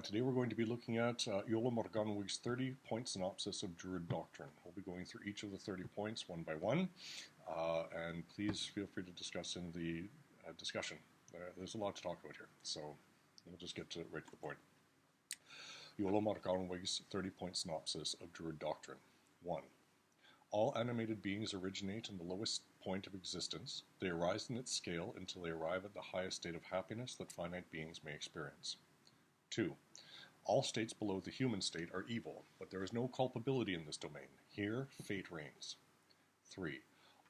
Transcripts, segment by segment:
Today we're going to be looking at Iolo Morgannwyg's 30-point synopsis of Druid Doctrine. We'll be going through each of the 30 points one by one, and please feel free to discuss in the discussion. There's a lot to talk about here, so we'll just get right to the point. Iolo Morgannwyg's 30-point synopsis of Druid Doctrine. 1. All animated beings originate in the lowest point of existence. They arise in its scale until they arrive at the highest state of happiness that finite beings may experience. 2. All states below the human state are evil, but there is no culpability in this domain. Here, fate reigns. 3.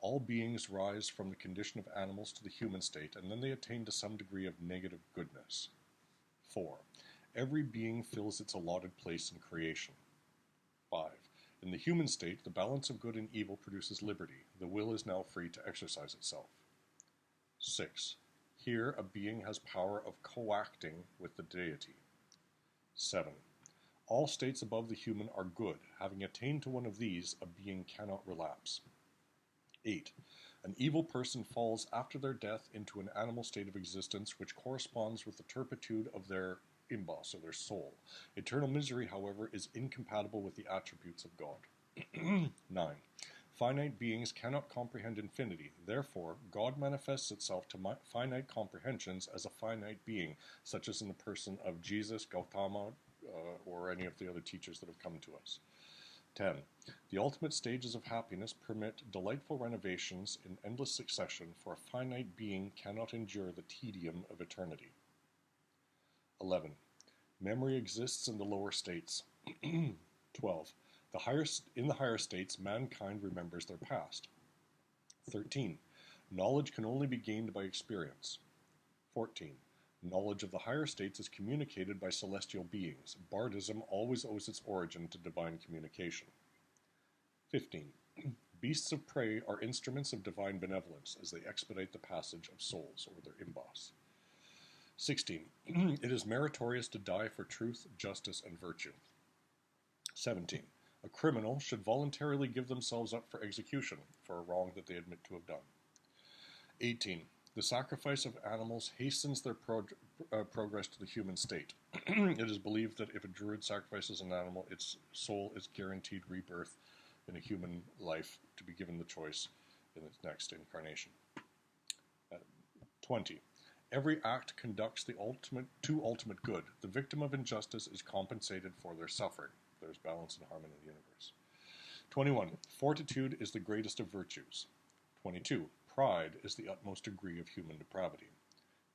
All beings rise from the condition of animals to the human state, and then they attain to some degree of negative goodness. 4. Every being fills its allotted place in creation. 5. In the human state, the balance of good and evil produces liberty. The will is now free to exercise itself. 6. Here, a being has power of coacting with the deity. 7. All states above the human are good. Having attained to one of these, a being cannot relapse. 8. An evil person falls after their death into an animal state of existence which corresponds with the turpitude of their Imbas, or their soul. Eternal misery, however, is incompatible with the attributes of God. 9. Finite beings cannot comprehend infinity. Therefore, God manifests itself to finite comprehensions as a finite being, such as in the person of Jesus, Gautama, or any of the other teachers that have come to us. 10. The ultimate stages of happiness permit delightful renovations in endless succession, for a finite being cannot endure the tedium of eternity. 11. Memory exists in the lower states. 12. In the higher states, mankind remembers their past. 13. Knowledge can only be gained by experience. 14. Knowledge of the higher states is communicated by celestial beings. Bardism always owes its origin to divine communication. 15. Beasts of prey are instruments of divine benevolence as they expedite the passage of souls, or their Imbas. 16. It is meritorious to die for truth, justice, and virtue. 17. A criminal should voluntarily give themselves up for execution for a wrong that they admit to have done. 18. The sacrifice of animals hastens their progress to the human state. It is believed that if a druid sacrifices an animal, its soul is guaranteed rebirth in a human life to be given the choice in its next incarnation. 20. Every act conducts to ultimate good. The victim of injustice is compensated for their suffering. There's balance and harmony in the universe. 21. Fortitude is the greatest of virtues. 22. Pride is the utmost degree of human depravity.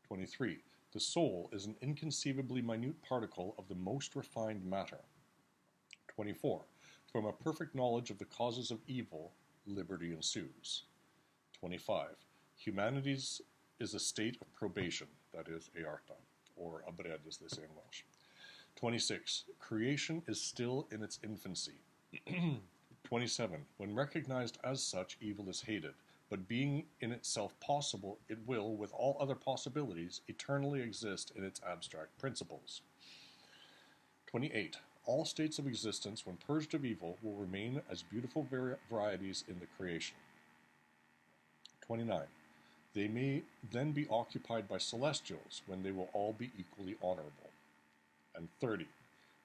23. The soul is an inconceivably minute particle of the most refined matter. 24. From a perfect knowledge of the causes of evil, liberty ensues. 25. Humanity's is a state of probation, that is, earta, or abred as they say in Welsh. 26. Creation is still in its infancy. 27. When recognized as such, evil is hated, but being in itself possible, it will, with all other possibilities, eternally exist in its abstract principles. 28. All states of existence, when purged of evil, will remain as beautiful varieties in the creation. 29. They may then be occupied by celestials, when they will all be equally honorable. And 30.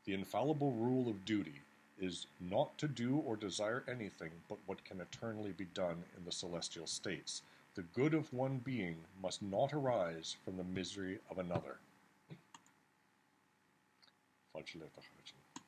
The infallible rule of duty is not to do or desire anything but what can eternally be done in the celestial states. The good of one being must not arise from the misery of another.